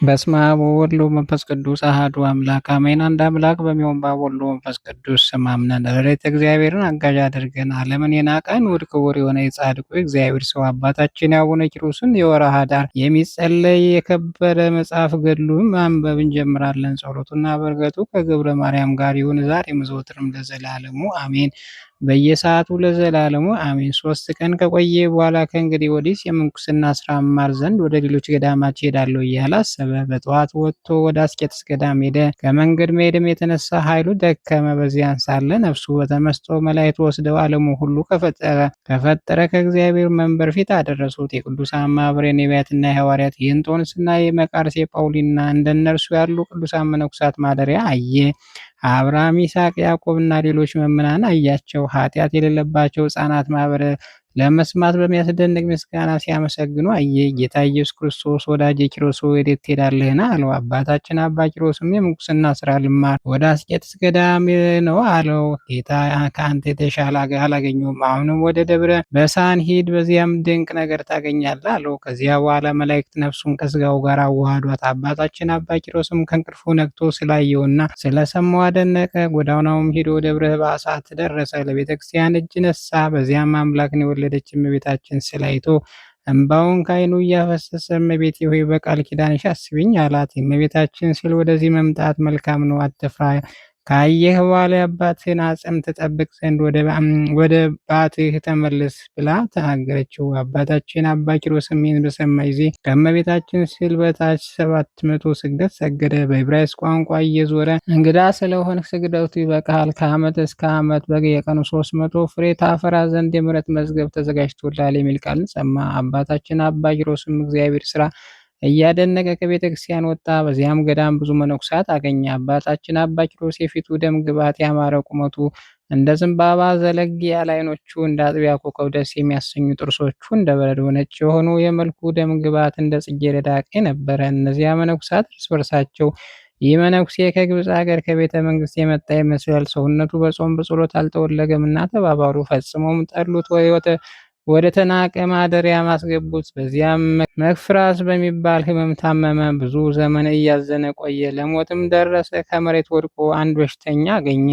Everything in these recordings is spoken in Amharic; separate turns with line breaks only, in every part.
በስመ አብ ወወልድ ወመንፈስ ቅዱስ አሐዱ አምላክ አሜን። አንድ አምላክ በሚሆን በአብ ወልድ ወመንፈስ ቅዱስ ስም አምነን ረድኤተ እግዚአብሔርን አጋዥ አድርገን ዓለምን የናቀን ውድ ክቡር የሆነ የጻድቁ የእግዚአብሔር ሰው አባታችን የአቡነ ኪሮስን የወርኃ ኅዳር የሚጸለይ የከበረ መጽሐፍ ገድሉን ማንበብ እንጀምራለን። ጸሎቱና በረከቱ ከገብረ ማርያም ጋር ይሁን ዛሬም ዘወትርም ለዘላለሙ አሜን። በየሰዓቱ ለዘላለሙ አሜን። 3 ቀን ከቆየ በኋላ ከእንግዲህ ወዲህ የምንኩስና ስራ እማር ዘንድ ወደ ሌሎች ገዳማት እሄዳለሁ እያለ አሰበ። በጠዋት ወጥቶ ወደ አስቄጥስ ገዳም ሄደ። ከመንገድ መሄድም የተነሳ ኃይሉ ደከመ። በዚያን ሳለ ነፍሱ በተመስጦ መላእክት ወስደው ዓለሙ ሁሉ ከፈጠረ ከእግዚአብሔር መንበር ፊት አደረሱት። የቅዱሳን ማኅበር የነቢያትና የሐዋርያት የእንጦንስና የመቃርስ የጳውሊና እንደነርሱ ያሉ ቅዱሳን መነኮሳት ማደሪያ አየ። አብርሃም፣ ይስሐቅ፣ ያዕቆብና ሌሎች መምህራን አያቸው። ኃጢአት የሌለባቸው ሕፃናት ማኅበር ለመስማት በሚያስደንቅ ምስጋና ሲያመሰግኑ አየ። ጌታ ኢየሱስ ክርስቶስ ወዳጄ ኪሮስ ወዴት ትሄዳለህን? አለው። አባታችን አባ ኪሮስም የምንኩስና ስራ ልማር ወደ አስቄጥስ ገዳም ነው አለው። ጌታ ከአንተ የተሻለ አላገኘሁም። አሁንም ወደ ደብረ በሳን ሂድ፣ በዚያም ድንቅ ነገር ታገኛለህ አለው። ከዚያ በኋላ መላእክት ነፍሱን ከስጋው ጋር አዋህዷት። አባታችን አባ ኪሮስም ከእንቅልፉ ነቅቶ ስላየውና ስለሰማው አደነቀ። ጎዳናውም ሂዶ ደብረ ባሳት ደረሰ። ለቤተ ክርስቲያን እጅ ነሳ። በዚያም አምላክን የወለደች እመቤታችን ስዕል አይቶ እንባውን ከዓይኑ እያፈሰሰ እመቤቴ ሆይ በቃል ኪዳንሽ አስቢኝ አላት። የእመቤታችን ስዕል ወደዚህ መምጣት መልካም ነው፣ አትፍራ። ካየህ በኋላ የአባትህን አጽም ትጠብቅ ዘንድ ወደ ባትህ ተመለስ ብላ ተናገረችው። አባታችን አባ ኪሮስም ይህን በሰማ ጊዜ ከእመቤታችን ስዕል በታች 700 ስግደት ሰገደ። በዕብራይስጥ ቋንቋ እየዞረ እንግዳ ስለሆንክ ስግደቱ ይበቃሃል፣ ከዓመት እስከ ዓመት በየቀኑ 300 ፍሬ ታፈራ ዘንድ የምሕረት መዝገብ ተዘጋጅቶልሃል የሚል ቃልን ሰማ። አባታችን አባ ኪሮስም እግዚአብሔር ስራ እያደነቀ ከቤተ ክርስቲያን ወጣ። በዚያም ገዳም ብዙ መነኮሳት አገኘ። አባታችን አባ ኪሮስ የፊቱ ደም ግባት ያማረ፣ ቁመቱ እንደ ዘንባባ ዘለግ ያለ፣ ዓይኖቹ እንደ አጥቢያ ኮከብ ደስ የሚያሰኙ፣ ጥርሶቹ እንደ በረዶ ነጭ የሆኑ፣ የመልኩ ደም ግባት እንደ ጽጌረዳ ቀይ ነበረ። እነዚያ መነኮሳት እርስ በርሳቸው ይህ መነኩሴ ከግብፅ ሀገር ከቤተ መንግስት የመጣ ይመስላል፣ ሰውነቱ በጾም በጸሎት አልጠወለገምና ተባባሉ። ፈጽመውም ጠሉት። ወደ ተናቀ ማደሪያ ማስገቡት። በዚያም መክፍራስ በሚባል ሕመም ታመመ። ብዙ ዘመን እያዘነ ቆየ። ለሞትም ደረሰ። ከመሬት ወድቆ አንድ በሽተኛ አገኘ።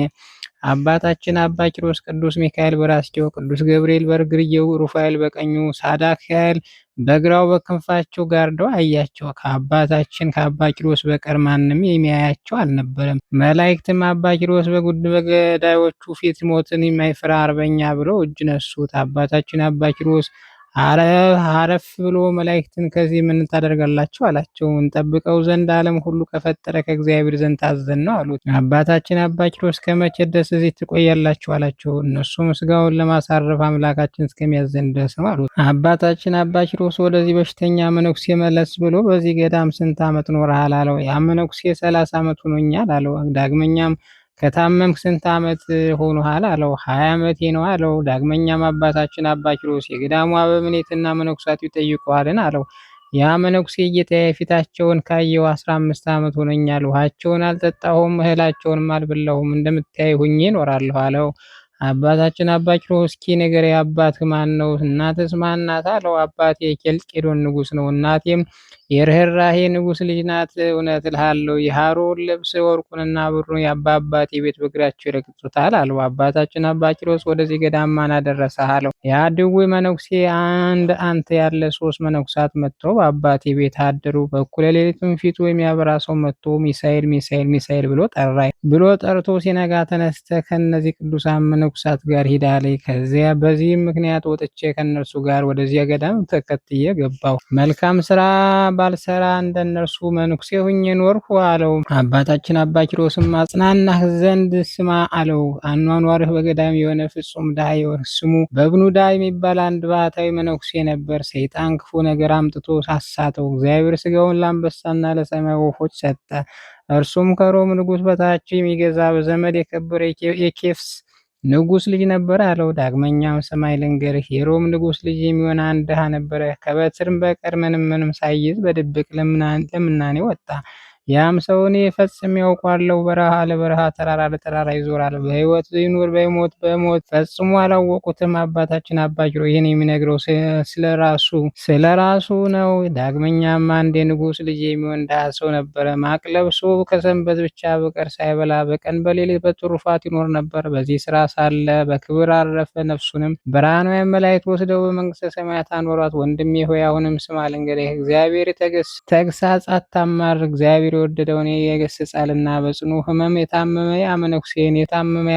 አባታችን አባ ኪሮስ ቅዱስ ሚካኤል በራስጌው፣ ቅዱስ ገብርኤል በእግርጌው፣ ሩፋኤል በቀኙ፣ ሳዳክያል በግራው በክንፋቸው ጋርደው አያቸው። ከአባታችን ከአባ ኪሮስ በቀር ማንም የሚያያቸው አልነበረም። መላእክትም አባ ኪሮስ በገዳዮቹ ፊት ሞትን የማይፈራ አርበኛ ብለው እጅ ነሱት። አባታችን አባ ኪሮስ አረፍ ብሎ መላእክትን ከዚህ ምን ታደርጋላችሁ አላቸው። እንጠብቀው ዘንድ ዓለም ሁሉ ከፈጠረ ከእግዚአብሔር ዘንድ ታዘን ነው አሉት። አባታችን አባ ኪሮስ ከመቼ ድረስ እዚህ ትቆያላችሁ አላቸው። እነሱም ስጋውን ለማሳረፍ አምላካችን እስከሚያዘን ድረስ ነው አሉት። አባታችን አባ ኪሮስ ወደዚህ በሽተኛ መነኩሴ መለስ ብሎ በዚህ ገዳም ስንት ዓመት ኖረሃል አለው። ያ መነኩሴ 30 ዓመት ሆኖኛል አለው። ዳግመኛም ከታመምክ ስንት ዓመት ሆኖሃል አለው። 20 ዓመቴ ነው አለው። ዳግመኛም አባታችን አባ ኪሮስ የገዳሙ አበምኔትና መነኮሳት ይጠይቁሃልን አለው። ያ መነኩሴ ጌታዬ ፊታቸውን ካየው 15 ዓመት ሆኖኛል። ውሃቸውን አልጠጣሁም፣ እህላቸውንም አልበላሁም፣ እንደምታይ ሁኜ እኖራለሁ አለው። አባታችን አባ ኪሮስ እስኪ ንገረኝ፣ አባትህ ማን ነው? እናትስ ማን ናት አለው። አባቴ የኬልቄዶን ንጉሥ ነው፣ እናቴም የርኅራኄ ንጉሥ ልጅ ናት። እውነት እልሃለሁ የሐሩር ልብስ ወርቁንና ብሩን የአባቴ ቤት በእግራቸው ይረግጡታል አለው። አባታችን አባ ኪሮስ ወደዚህ ገዳም ማን አደረሰህ አለው። ያ ድውይ መነኩሴ አንድ አንተ ያለ 3 መነኩሳት መጥተው በአባቴ ቤት አደሩ። በእኩለ ሌሊትም ፊቱ የሚያበራ ሰው መጥቶ ሚሳኤል ሚሳኤል ሚሳኤል ብሎ ጠርቶ ሲነጋ ተነስተህ ከእነዚህ ቅዱሳን መነኩሳት ጋር ሂድ አለኝ። በዚህም ምክንያት ወጥቼ ከእነርሱ ጋር ወደዚያ ገዳም ተከትዬ ገባሁ። መልካም ስራ ባልሰራ እንደነርሱ መነኩሴ ሁኜ ኖርኩ አለው። አባታችን አባ ኪሮስም አጽናናህ ዘንድ ስማ አለው። አኗኗርህ በገዳም የሆነ ፍጹም ድሃ ስሙ በብኑዳ የሚባል አንድ ባህታዊ መነኩሴ ነበር። ሰይጣን ክፉ ነገር አምጥቶ ሳሳተው። እግዚአብሔር ስጋውን ለአንበሳና ለሰማይ ወፎች ሰጠ። እርሱም ከሮም ንጉሥ በታች የሚገዛ በዘመድ የከበረ የኬፍስ ንጉሥ ልጅ ነበረ አለው። ዳግመኛም ሰማይ ልንገርህ፣ የሮም ንጉሥ ልጅ የሚሆን አንድ ድሃ ነበረ። ከበትርም በቀር ምንም ሳይይዝ በድብቅ ለምናኔ ወጣ። ያም ሰው እኔ ፈጽሜ ያውቋለሁ፣ በረሃ ለበረሃ ተራራ ለተራራ ይዞራል፣ በሕይወት ይኑር በሞት በሞት ፈጽሞ አላወቁትም። አባታችን አባ ኪሮ ይህን የሚነግረው ስለ ራሱ ነው። ዳግመኛም አንድ የንጉሥ ልጅ የሚሆን ድሃ ሰው ነበረ። ማቅ ለብሶ ከሰንበት ብቻ በቀር ሳይበላ በቀን በሌሊት በትሩፋት ይኖር ነበር። በዚህ ስራ ሳለ በክብር አረፈ። ነፍሱንም ብርሃናውያን መላእክት ወስደው በመንግሥተ ሰማያት አኖሯት። ወንድሜ ሆይ አሁንም ስማ ልንገርህ፣ እግዚአብሔር ተግሣጽ አታማር። እግዚአብሔር የወደደውን ይገሥጻልና። በጽኑ ሕመም የታመመ ያ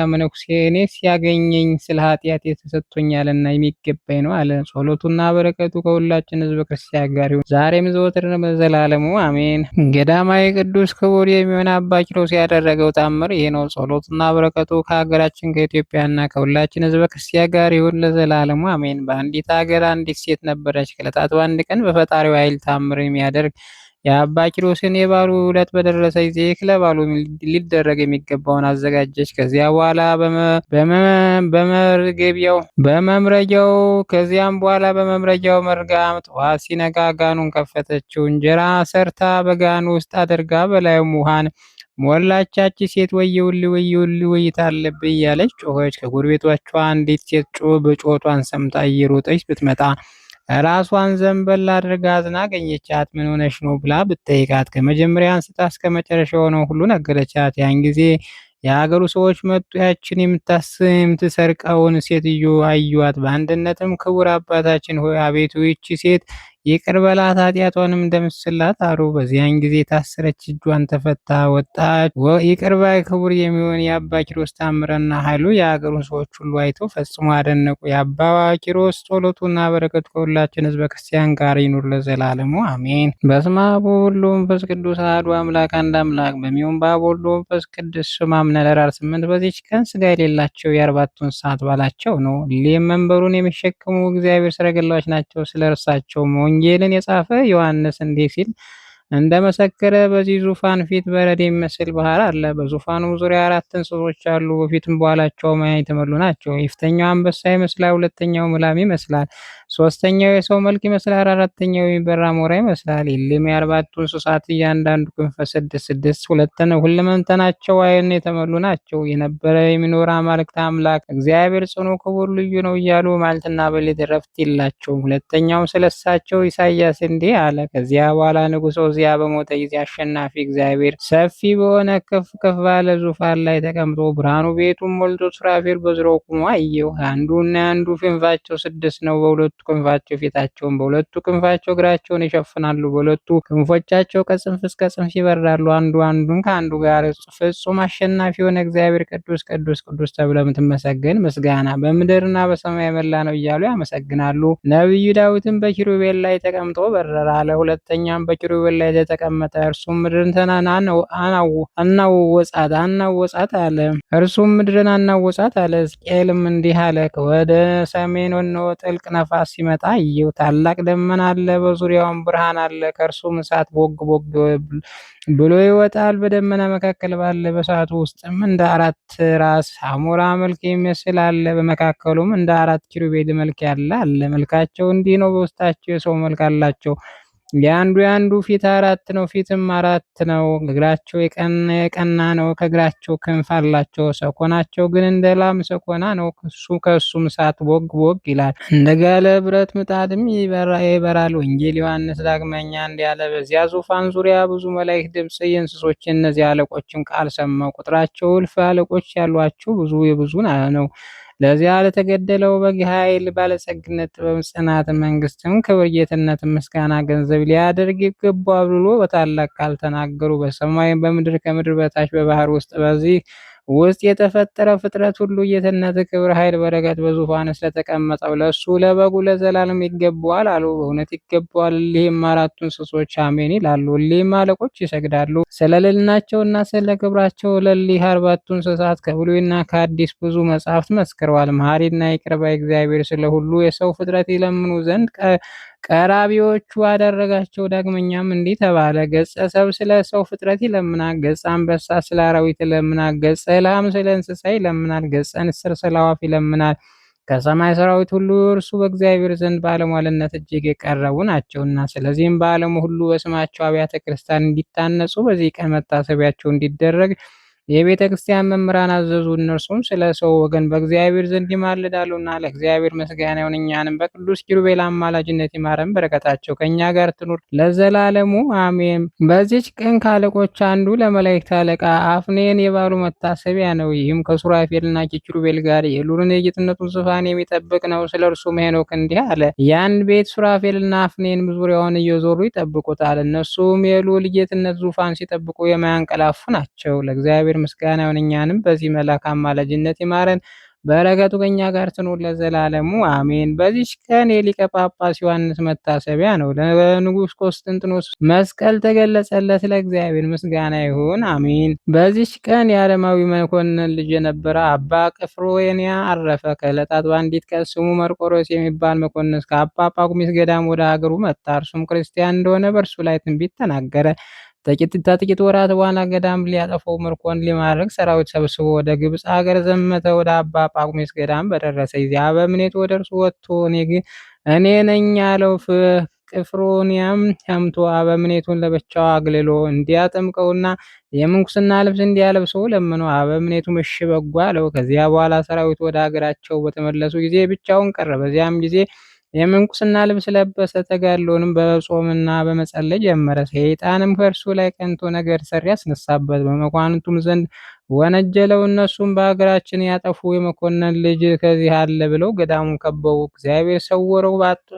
መነኩሴ እኔስ ያገኘኝ ስለ ኃጢአቴ ተሰጥቶኛልና የሚገባኝ ነው አለ። ጸሎቱና በረከቱ ከሁላችን ሕዝበ ክርስቲያን ጋር ይሁን ዛሬም ዘወትርም ለዘላለሙ አሜን። ገዳማዊ ቅዱስ ክቡር የሚሆን አባ ኪሮስ ያደረገው ታምር ይህ ነው። ጸሎቱና በረከቱ ከሀገራችን ከኢትዮጵያና ከሁላችን ሕዝበ ክርስቲያን ጋር ይሁን ለዘላለሙ አሜን። በአንዲት ሀገር አንዲት ሴት ነበረች። ከዕለታት በአንድ ቀን በፈጣሪው ኃይል ታምር የሚያደርግ የአባ ኪሮስን የበዓሉ ዕለት በደረሰ ጊዜ ለበዓሉ ሊደረግ የሚገባውን አዘጋጀች። ከዚያ በኋላ በመምረጊያው መርጋ ጠዋት ሲነጋ ጋኑን ከፈተችው። እንጀራ ሰርታ በጋኑ ውስጥ አድርጋ በላዩም ውሃን ሞላቻች። ሴት ወየውልኝ ወይታ አለብኝ እያለች ጮኸች። ከጎረቤቶቿ አንዲት ሴት በጩኸቷን ሰምታ እየሮጠች ብትመጣ ራሷን ዘንበል አድርጋ አዝና አገኘቻት። ምን ሆነሽ ነው ብላ ብትጠይቃት ከመጀመሪያ አንስታ እስከ መጨረሻ የሆነው ሁሉ ነገረቻት። ያን ጊዜ የሀገሩ ሰዎች መጡ። ያችን የምትሰርቀውን ሴትዮ አዩአት። በአንድነትም ክቡር አባታችን ሆይ አቤቱ ይቺ ሴት ይቅር በላት ኃጢአቷንም ደምስላት አሉ። በዚያን ጊዜ የታሰረች እጇን ተፈታ ወጣች። ይቅር ባይ ክቡር የሚሆን የአባ ኪሮስ ታምረና ኃይሉ የሀገሩን ሰዎች ሁሉ አይተው ፈጽሞ አደነቁ። የአባ ኪሮስ ጸሎቱና በረከቱ ከሁላችን ሕዝበ ክርስቲያን ጋር ይኑር ለዘላለሙ አሜን። በስመ አብ ወወልድ ወመንፈስ ቅዱስ አሐዱ አምላክ አንድ አምላክ በሚሆን በአብ ወልድ ወመንፈስ ቅዱስ ስም አምነን ለኅዳር 8 በዚች ቀን ሥጋ የሌላቸው የአርባቱ እንስሳት በዓላቸው ነው። ሁሌም መንበሩን የሚሸከሙ እግዚአብሔር ሰረገላዎች ናቸው። ስለ እርሳቸው ወንጌልን የጻፈ ዮሐንስ እንዲህ ሲል እንደመሰከረ በዚህ ዙፋን ፊት በረድ የሚመስል ባህር አለ። በዙፋኑም ዙሪያ 4 እንስሶች አሉ። በፊትም በኋላቸውም ዓይን የተሞሉ ናቸው። የፊተኛው አንበሳ ይመስላል፣ ሁለተኛው ምላም ይመስላል፣ ሶስተኛው የሰው መልክ ይመስላል፣ አራተኛው የሚበራ አሞራ ይመስላል። እሊህም የአርባቱ እንስሳት እያንዳንዱ ክንፈ ስድስት ሁለንተናቸው ዓይን የተሞሉ ናቸው። የነበረ የሚኖር አማልክት አምላክ እግዚአብሔር ጽኑ ክቡር ልዩ ነው እያሉ መዓልትና በሌሊት ዕረፍት የላቸውም። ሁለተኛውም ስለሳቸው ኢሳይያስ እንዲህ አለ። ከዚያ በኋላ ንጉሥ ዖዝያ በሞተ ጊዜ አሸናፊ እግዚአብሔር ሰፊ በሆነ ከፍ ከፍ ባለ ዙፋን ላይ ተቀምጦ ብርሃኑ ቤቱን ሞልቶ ሱራፌል በዙሪያው ቆሞ አየሁ። አንዱና አንዱ ክንፋቸው 6 ነው። በሁለቱ ክንፋቸው ፊታቸውን፣ በሁለቱ ክንፋቸው እግራቸውን ይሸፍናሉ። በሁለቱ ክንፎቻቸው ከጽንፍ እስከ ጽንፍ ይበራሉ። አንዱ አንዱን ከአንዱ ጋር ፍጹም አሸናፊ የሆነ እግዚአብሔር ቅዱስ ቅዱስ ቅዱስ ተብሎ የምትመሰገን ምስጋና በምድርና በሰማይ የመላ ነው እያሉ ያመሰግናሉ። ነቢዩ ዳዊትም በኪሩቤል ላይ ተቀምጦ በረረ አለ። ሁለተኛም በኪሩቤል ላይ የተቀመጠ እርሱም ምድርን አናወጻት አለ። ሕዝቅኤልም እንዲህ አለ። ወደ ሰሜን እነሆ ጥልቅ ነፋስ ሲመጣ አየሁ። ታላቅ ደመና አለ፣ በዙሪያውም ብርሃን አለ። ከእርሱም እሳት ቦግ ቦግ ብሎ ይወጣል። በደመና መካከል ባለ በእሳቱ ውስጥም እንደ 4 ራስ አሞራ መልክ የሚመስል አለ። በመካከሉም እንደ 4 ኪሩቤል መልክ ያለ አለ። መልካቸው እንዲህ ነው። በውስጣቸው የሰው መልክ አላቸው። የአንዱ ፊት 4 ነው፣ ፊትም 4 ነው። እግራቸው የቀና ነው። ከእግራቸው ክንፍ አላቸው። ሰኮናቸው ግን እንደ ላም ሰኮና ነው። ከእሱም እሳት ቦግ ቦግ ይላል፣ እንደ ጋለ ብረት ምጣድም ይበራል። ወንጌል ዮሐንስ ዳግመኛ እንዲህ አለ። በዚያ ዙፋን ዙሪያ ብዙ መላእክት ድምፅ የእንስሶች እነዚህ አለቆችም ቃል ሰማሁ። ቁጥራቸው እልፍ አለቆች ያሏቸው የብዙ ነው። ለዚያ ለተገደለው በግ ኃይል፣ ባለጸግነት፣ ጥበብ፣ ጽናት፣ መንግስትም፣ ክብር፣ ጌትነት፣ ምስጋና ገንዘብ ሊያደርግ ይገባዋል ብሎ በታላቅ ቃል ተናገሩ። በሰማይ በምድር ከምድር በታች በባህር ውስጥ በዚህ ውስጥ የተፈጠረ ፍጥረት ሁሉ ጌትነት፣ ክብር፣ ኃይል፣ በረከት በዙፋን ስለተቀመጠው ለእሱ ለበጉ ለዘላለም ይገባዋል አሉ። በእውነት ይገባዋል። እሊህም 4ቱ እንስሶች አሜን ይላሉ። እሊህም አለቆች ይሰግዳሉ። ስለ ልዕልናቸውና ስለ ክብራቸው ለእሊህ 4ቱ እንስሳት ከብሉይና ከአዲስ ብዙ መጻሕፍት መስክረዋል። መሐሪና ይቅር ባይ እግዚአብሔር ስለ ሁሉ የሰው ፍጥረት ይለምኑ ዘንድ ቀራቢዎቹ አደረጋቸው። ዳግመኛም እንዲህ ተባለ። ገጸ ሰብ ስለ ሰው ፍጥረት ይለምናል። ገጸ አንበሳ ስለ አራዊት ይለምናል። ገጸ ላም ስለ እንስሳ ይለምናል። ገጸ ንስር ስለ አዋፍ ይለምናል። ከሰማይ ሰራዊት ሁሉ እርሱ በእግዚአብሔር ዘንድ ባለሟልነት እጅግ የቀረቡ ናቸውና። ስለዚህም በዓለሙ ሁሉ በስማቸው አብያተ ክርስቲያን እንዲታነጹ በዚህ ቀን መታሰቢያቸው እንዲደረግ የቤተ ክርስቲያን መምህራን አዘዙ። እነርሱም ስለ ሰው ወገን በእግዚአብሔር ዘንድ ይማልዳሉና ለእግዚአብሔር ምስጋና ይሁን። እኛንም በቅዱስ ኪሩቤል አማላጅነት ይማረን፣ በረከታቸው ከእኛ ጋር ትኑር ለዘላለሙ አሜን። በዚች ቀን ከአለቆች አንዱ ለመላእክት አለቃ አፍኔን የበዓሉ መታሰቢያ ነው። ይህም ከሱራፌልና ከኪሩቤል ጋር የሉልን የጌትነቱን ዙፋን የሚጠብቅ ነው። ስለ እርሱም ሄኖክ እንዲህ አለ። ያን ቤት ሱራፌልና አፍኔን ዙሪያውን እየዞሩ ይጠብቁታል። እነሱም የልዑል ጌትነት ዙፋን ሲጠብቁ የማያንቀላፉ ናቸው። ለእግዚአብሔር ምስጋና ይሁን። እኛንም በዚህ መልአክ አማላጅነት ይማረን፣ በረከቱ ከኛ ጋር ትኑር ለዘላለሙ አሜን። በዚች ቀን የሊቀ ጳጳስ ዮሐንስ መታሰቢያ ነው። ለንጉሥ ቆስጠንጢኖስ መስቀል ተገለጸለት። ለእግዚአብሔር ምስጋና ይሁን አሜን። በዚች ቀን የአረማዊ መኮንን ልጅ የነበረ አባ ቅፍሮንያ አረፈ። ከዕለታት በአንዲት ቀን ስሙ መርቆሬዎስ የሚባል መኮንን ከአባ ጳኩሚስ ገዳም ወደ ሀገሩ መጣ። እርሱም ክርስቲያን እንደሆነ በእርሱ ላይ ትንቢት ተናገረ። ከጥቂት ወራት በኋላ ገዳም ሊያጠፋው ምርኮን ሊማርክ ሰራዊት ሰብስቦ ወደ ግብፅ ሀገር ዘመተ። ወደ አባ ጳኩሚስ ገዳም በደረሰ ጊዜ አበምኔቱ ወደ እርሱ ወጥቶ እኔ ነኝ አለው። ቅፍሮንያም ሰምቶ አበምኔቱን ለብቻው አግልሎ እንዲያጠምቀውና የምንኩስና ልብስ እንዲያለብሰው ለምኖ አበምኔቱም እሺ በጎ አለው። ከዚያ በኋላ ሰራዊቱ ወደ ሀገራቸው በተመለሱ ጊዜ ብቻውን ቀረ። በዚያም ጊዜ የምንኩስና ልብስ ለበሰ። ተጋድሎንም በጾምና በመጸለይ ጀመረ። ሰይጣንም ከእርሱ ላይ ቀንቶ ነገር ሰሪ ያስነሳበት፣ በመኳንንቱም ዘንድ ወነጀለው። እነሱም በሀገራችን ያጠፉ የመኮንን ልጅ ከዚህ አለ ብለው ገዳሙን ከበቡ። እግዚአብሔር ሰወረው።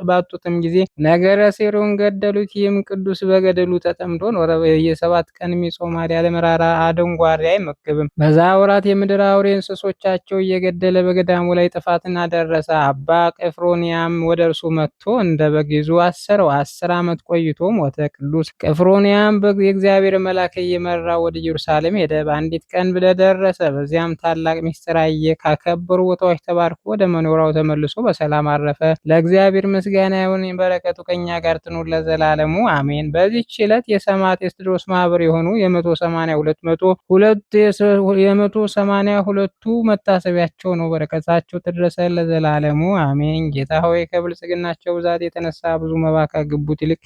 ባጡትም ጊዜ ነገረ ሴሩን ገደሉት። ይህም ቅዱስ በገደሉ ተጠምዶ ኖረ። የ7 ቀን ይጾማል፣ ያለ መራራ አደንጓሬ አይመገብም። በዛ ወራት የምድር አውሬ እንስሶቻቸው እየገደለ በገዳሙ ላይ ጥፋትን አደረሰ። አባ ቅፍሮንያም ወደ እርሱ መጥቶ እንደ በግ ይዞ አሰረው። 10 ዓመት ቆይቶ ሞተ። ቅዱስ ቅፍሮንያም የእግዚአብሔር መልአክ እየመራ ወደ ኢየሩሳሌም ሄደ። በአንዲት ቀን ደረሰ። በዚያም ታላቅ ምስጢር አየ። ካከበሩ ቦታዎች ተባርኮ ወደ መኖሪያው ተመልሶ በሰላም አረፈ። ለእግዚአብሔር ምስጋና ይሁን፣ በረከቱ ከኛ ጋር ትኑር ለዘላለሙ አሜን። በዚህች ዕለት የሰማዕት ኤስድሮስ ማህበር የሆኑ የ182ቱ መታሰቢያቸው ነው። በረከታቸው ትድረሰ ለዘላለሙ አሜን። ጌታ ሆይ ከብልጽግናቸው ብዛት የተነሳ ብዙ መባ ካገቡት ይልቅ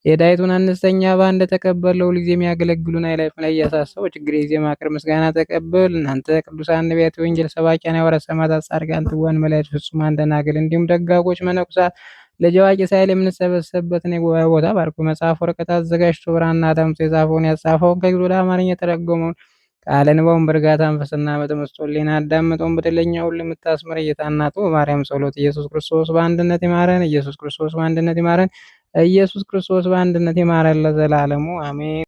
የዳይቱን አነስተኛ ባንድ እንደተቀበለው ሁልጊዜ የሚያገለግሉን አይላፍ ላይ እያሳሰቡ ችግር ጊዜ ማቅረብ ምስጋና ተቀበል። እናንተ ቅዱሳን ነቢያት፣ ወንጌል ሰባኪያን፣ ሐዋርያት፣ ሰማዕታት፣ ጻድቃን፣ ትጉሃን መላእክት፣ ፍጹማን ደናግል እንዲሁም ደጋጎች መነኩሳት ልጅ አዋቂ ሳይል የምንሰበሰብበትን የጉባኤ ቦታ ባርኩ። መጽሐፍ ወረቀት አዘጋጅቶ ብራና ዳምጦ የጻፈውን ያጻፈውን ከግዕዝ ወደ አማርኛ የተረጎመውን ቃለ ንባቡን በእርጋታ መንፈስና በተመስጦ ሕሊና አዳምጠውን በደለኛ ሁሉ የምታስምር እየታናጡ በማርያም ጸሎት ኢየሱስ ክርስቶስ በአንድነት ይማረን። ኢየሱስ ክርስቶስ በአንድነት ይማረን። ኢየሱስ ክርስቶስ በአንድነት ይማረን ለዘላለሙ አሜን።